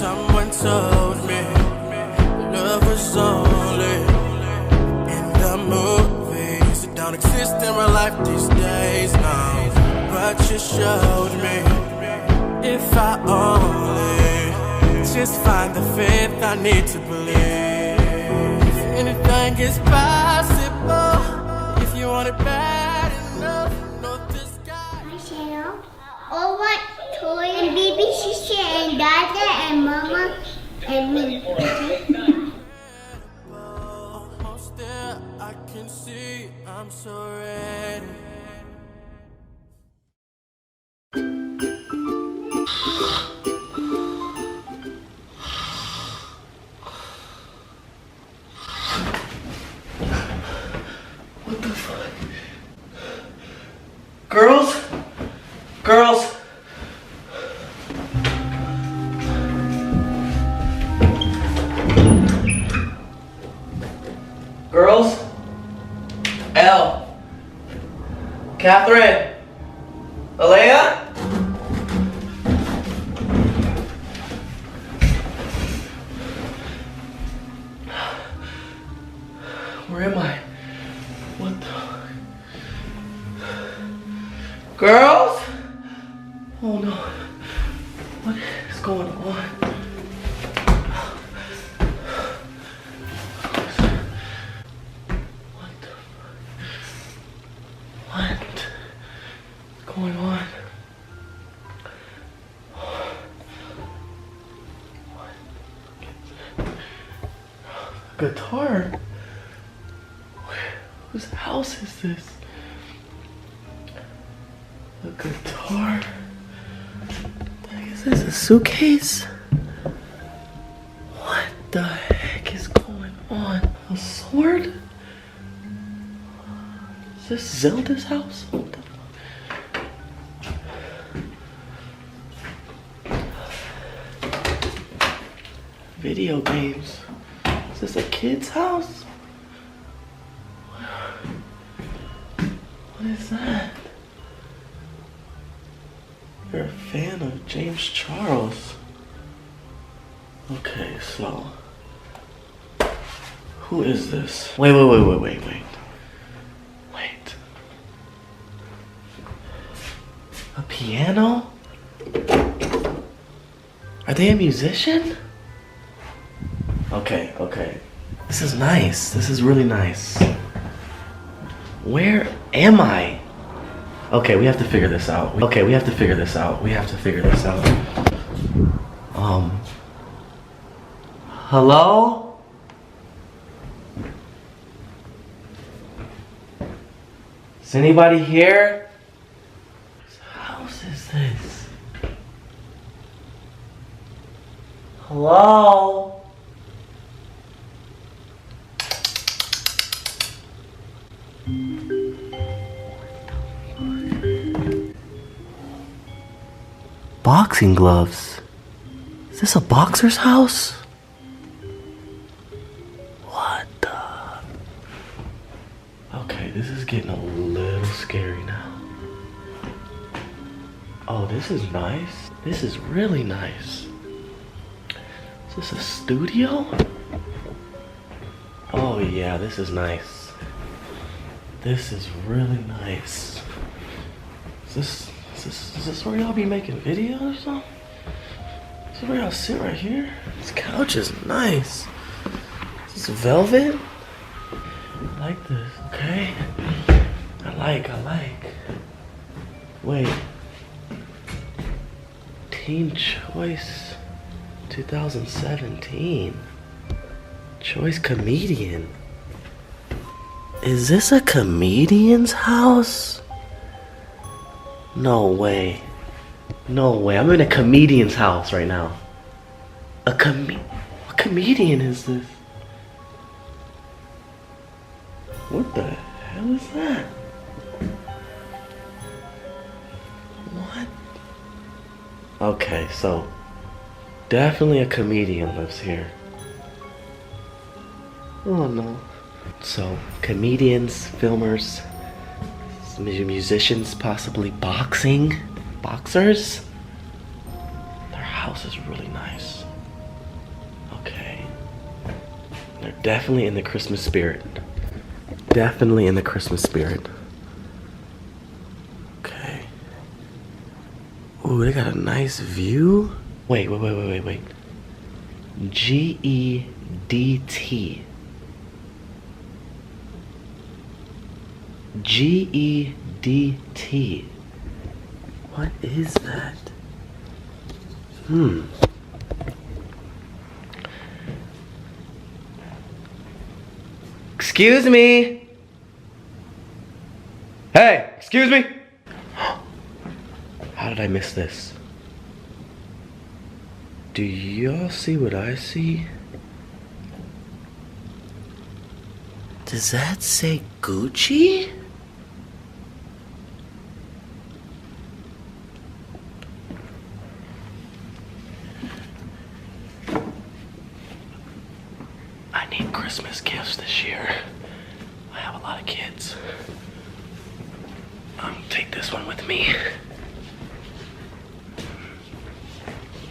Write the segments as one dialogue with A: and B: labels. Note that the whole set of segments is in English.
A: Someone told me love was only in the movies. It don't exist in real life these days, no. But you showed me if I only just find the faith I need to believe. Anything is possible if you want it bad enough. Know this guy.
B: My channel. All what toy and baby sister and dada and mama and me.
A: Almost there, I can see I'm so ready.
C: What the fuck? Girls? Girls? Girls? Elle? Catherine? Alea? Where am I? What the? Girls? Oh no. What is going on? What the fuck? What is going on? What? Guitar? Whose house is this? A guitar? Is this a suitcase? What the heck is going on? A sword? Is this Zelda's house? What the fuck? Video games. Is this a kid's house? What is that? You're a fan of James Charles. Okay, so who is this? Wait. A piano? Are they a musician? Okay. This is nice. This is really nice. Where am I? Okay, we have to figure this out. Hello? Is anybody here? Whose house is this? Hello? Boxing gloves. Is this a boxer's house? What the? Okay, this is getting a little scary now. Oh, this is nice. This is really nice. Is this a studio? Oh yeah, this is nice. This is really nice. Is this where y'all be making videos or something? Is this where y'all sit right here? This couch is nice. Is this velvet? I like this, okay? I like. Wait. Teen Choice 2017. Choice comedian. Is this a comedian's house? No way. I'm in a comedian's house right now. What comedian is this? What the hell is that? What? Okay, so definitely a comedian lives here. Oh no. So comedians, filmers, musicians, possibly boxers. Their house is really nice. Okay. They're definitely in the Christmas spirit. Definitely in the Christmas spirit. Okay. Ooh, they got a nice view. Wait. G-E-D-T. G-E-D-T. What is that? Excuse me. Hey, excuse me. How did I miss this? Do y'all see what I see? Does that say Gucci? I need Christmas gifts this year. I have a lot of kids. I'm gonna take this one with me.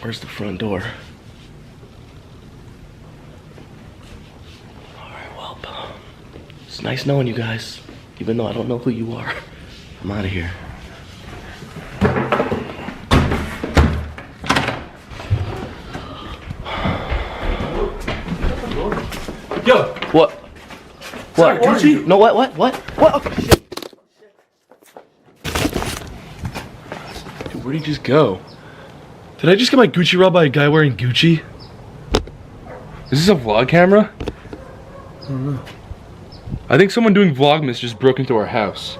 C: Where's the front door? Alright, well, it's nice knowing you guys. Even though I don't know who you are. I'm out of here.
D: Yo!
C: What?
D: Sorry,
C: What?
D: Gucci?
C: No, what? Oh, shit.
D: Dude, where'd he just go? Did I just get my Gucci robbed by a guy wearing Gucci? Is this a vlog camera? I don't know. I think someone doing Vlogmas just broke into our house.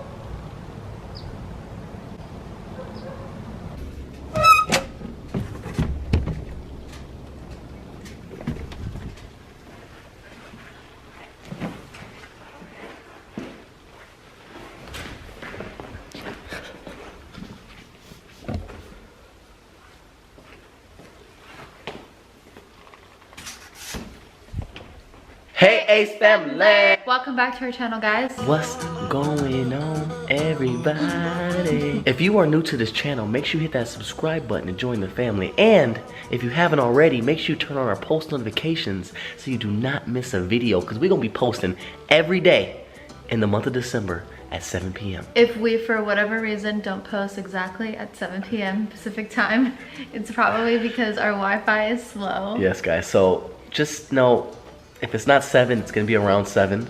C: Hey, Ace family!
E: Welcome back to our channel, guys.
C: What's going on, everybody? If you are new to this channel, make sure you hit that subscribe button and join the family. And if you haven't already, make sure you turn on our post notifications so you do not miss a video, because we're gonna be posting every day in the month of December at 7 p.m.
E: If we, for whatever reason, don't post exactly at 7 p.m. Pacific time, it's probably because our Wi-Fi is slow.
C: Yes, guys, so just know, if it's not 7, it's gonna be around 7.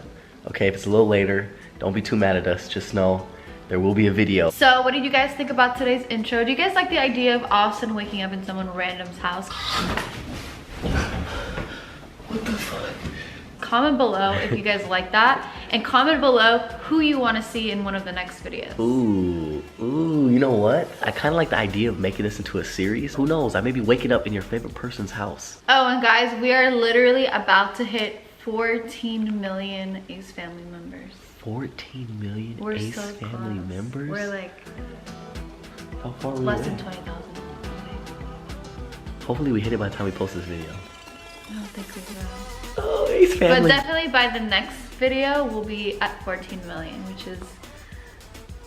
C: Okay, if it's a little later, don't be too mad at us. Just know there will be a video.
E: So what did you guys think about today's intro? Do you guys like the idea of Austin waking up in someone random's house?
C: What the fuck?
E: Comment below if you guys like that, and comment below who you want to see in one of the next videos.
C: Ooh, you know what? I kind of like the idea of making this into a series. Who knows? I may be waking up in your favorite person's house.
E: Oh, and guys, we are literally about to hit 14 million Ace family members.
C: 14 million
E: We're
C: Ace
E: so
C: family
E: close.
C: members?
E: We're like
C: How far are we
E: less
C: away?
E: than 20,000.
C: Hopefully we hit it by the time we post this video.
E: I don't think we will.
C: Oh, Ace
E: But
C: family.
E: definitely by the next video, we'll be at 14 million, which is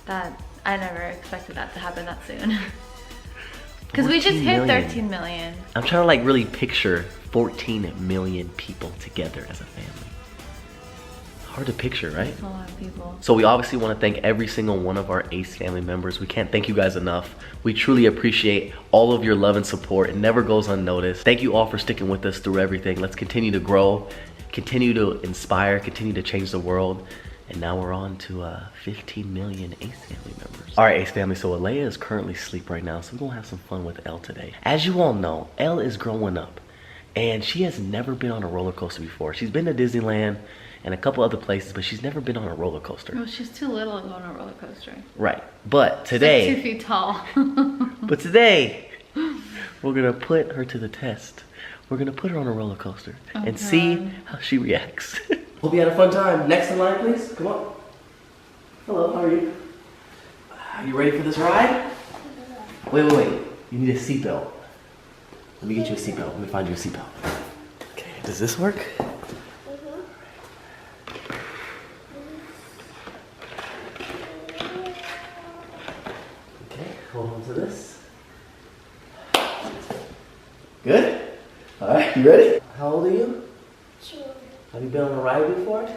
E: that I never expected that to happen that soon. Because we just
C: 14
E: hit
C: million.
E: 13 million.
C: I'm trying to like really picture 14 million people together as a family. Hard to picture, right?
E: That's a lot of people.
C: So we obviously want to thank every single one of our Ace family members. We can't thank you guys enough. We truly appreciate all of your love and support. It never goes unnoticed. Thank you all for sticking with us through everything. Let's continue to grow, continue to inspire, continue to change the world. And now we're on to 15 million Ace family members. All right, Ace family, so Alea is currently asleep right now, so we're gonna have some fun with Elle today. As you all know, Elle is growing up, and she has never been on a roller coaster before. She's been to Disneyland and a couple other places, but she's never been on a roller coaster.
E: Well, she's too little to go on a roller coaster.
C: Right, but
E: She's
C: today,
E: like 2 feet tall.
C: but today, we're gonna put her to the test. We're gonna put her on a roller coaster and see how she reacts. Hope you had a fun time. Next in line, please. Come on. Hello, how are you? Are you ready for this ride? Wait. You need a seatbelt. Let me get you a seatbelt. Let me find you a seatbelt. Okay, does this work? Okay, hold on to this. Good? Alright, you ready? How old are you?
B: Sure.
C: Have you been on a ride before?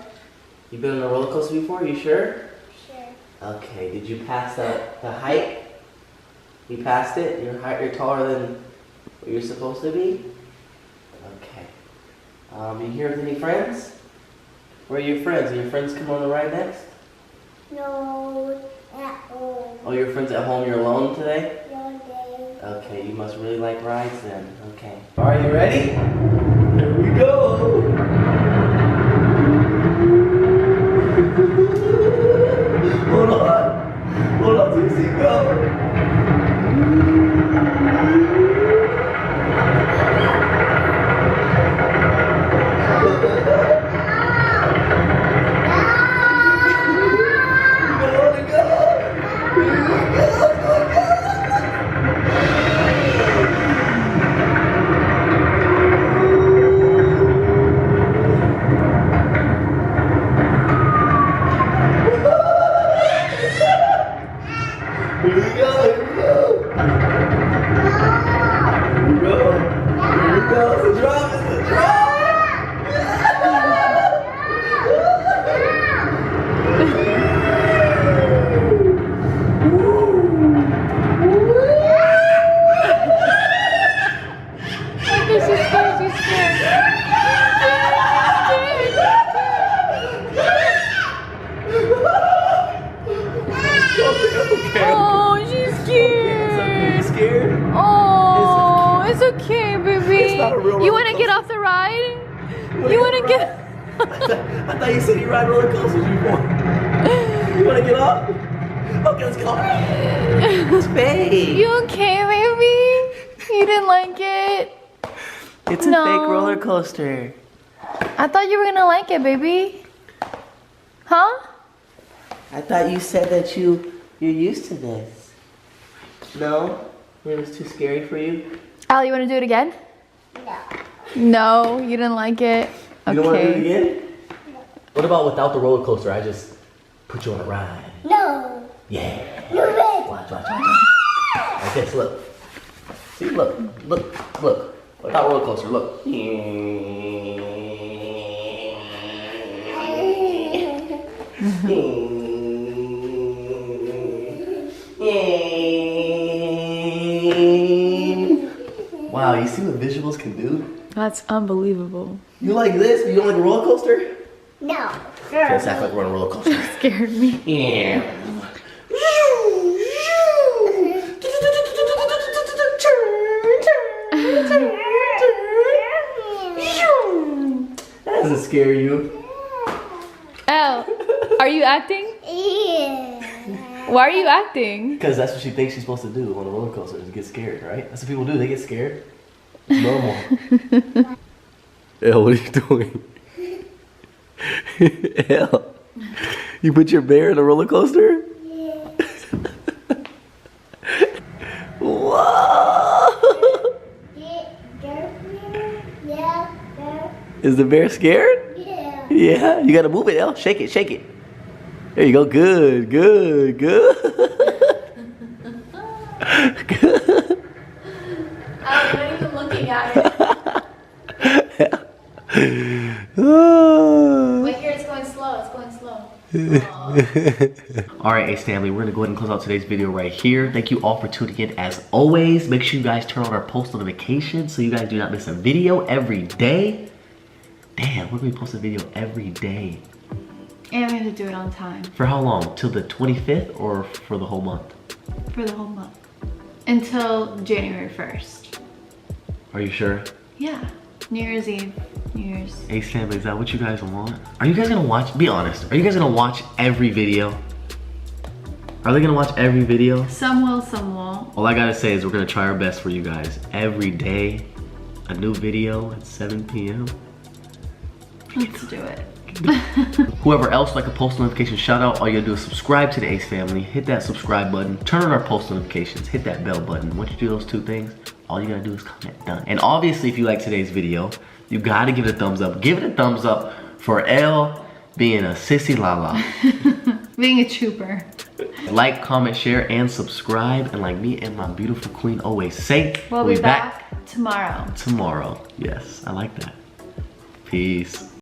C: You been on a roller coaster before? You sure?
B: Sure.
C: Okay, did you pass the height? You passed it? You're taller than what you're supposed to be? Okay. You here with any friends? Where are your friends? Are your friends come on the ride next?
B: No, at home.
C: Oh, your friends at home, you're alone today?
B: No day.
C: Okay, you must really like rides then. Okay. Alright, you ready? Here we go! Hold on to your seatbelt.
E: You want to get off the ride? You want to get...
C: I thought you said you ride roller coasters before. You want to get off? Okay, let's go. It's fake.
E: You okay, baby? You didn't like it?
C: It's a fake roller coaster.
E: I thought you were going to like it, baby. Huh?
C: I thought you said that you're used to this. No? It was too scary for you?
E: Allie, you want to do it again?
B: No.
E: No, you didn't like it. Okay.
C: You don't want to do it again? No. What about without the roller coaster? I just put you on a ride.
B: No.
C: Yeah.
B: No way.
C: Watch. Like this, look. See, look. Without roller coaster, look. Wow, you see what visuals can do?
E: That's unbelievable.
C: You like this, but you don't like a roller coaster?
B: No.
C: Okay, let's act like we're on a roller coaster.
E: That scared me.
C: Yeah. That doesn't scare you.
E: Elle, are you acting?
B: Yeah.
E: Why are you acting?
C: Because that's what she thinks she's supposed to do on a roller coaster, is get scared, right? That's what people do, they get scared. It's normal. Elle, what are you doing? Elle, you put your bear in a roller coaster?
B: Yeah.
C: Whoa!
B: Yeah.
C: Is the bear scared?
B: Yeah.
C: Yeah, you gotta move it, Elle. Shake it. There you go. Good. Good.
E: I'm not even looking at it. Wait, here, it's going slow.
C: Alright, Ace family, we're gonna go ahead and close out today's video right here. Thank you all for tuning in. As always, make sure you guys turn on our post notifications so you guys do not miss a video every day. Damn, we're gonna be posting a video every day.
E: And we have to do it on time.
C: For how long? Till the 25th or for the whole month?
E: For the whole month. Until January 1st.
C: Are you sure?
E: Yeah. New Year's Eve. New Year's.
C: Ace family, is that what you guys want? Are you guys gonna watch, be honest, are you guys gonna watch every video? Are they gonna watch every video?
E: Some will, some won't.
C: All I gotta say is we're gonna try our best for you guys. Every day, a new video at 7 p.m.
E: Let's do it.
C: Whoever else like a post notification shout out, all you gotta do is subscribe to the Ace family, hit that subscribe button, turn on our post notifications, hit that bell button. Once you do those two things, all you gotta do is comment done. And obviously if you like today's video, you gotta give it a thumbs up. Give it a thumbs up for Elle being a sissy lala.
E: Being a trooper.
C: Like, comment, share, and subscribe. And like me and my beautiful queen always say,
E: We'll be back tomorrow.
C: Tomorrow. Yes, I like that. Peace.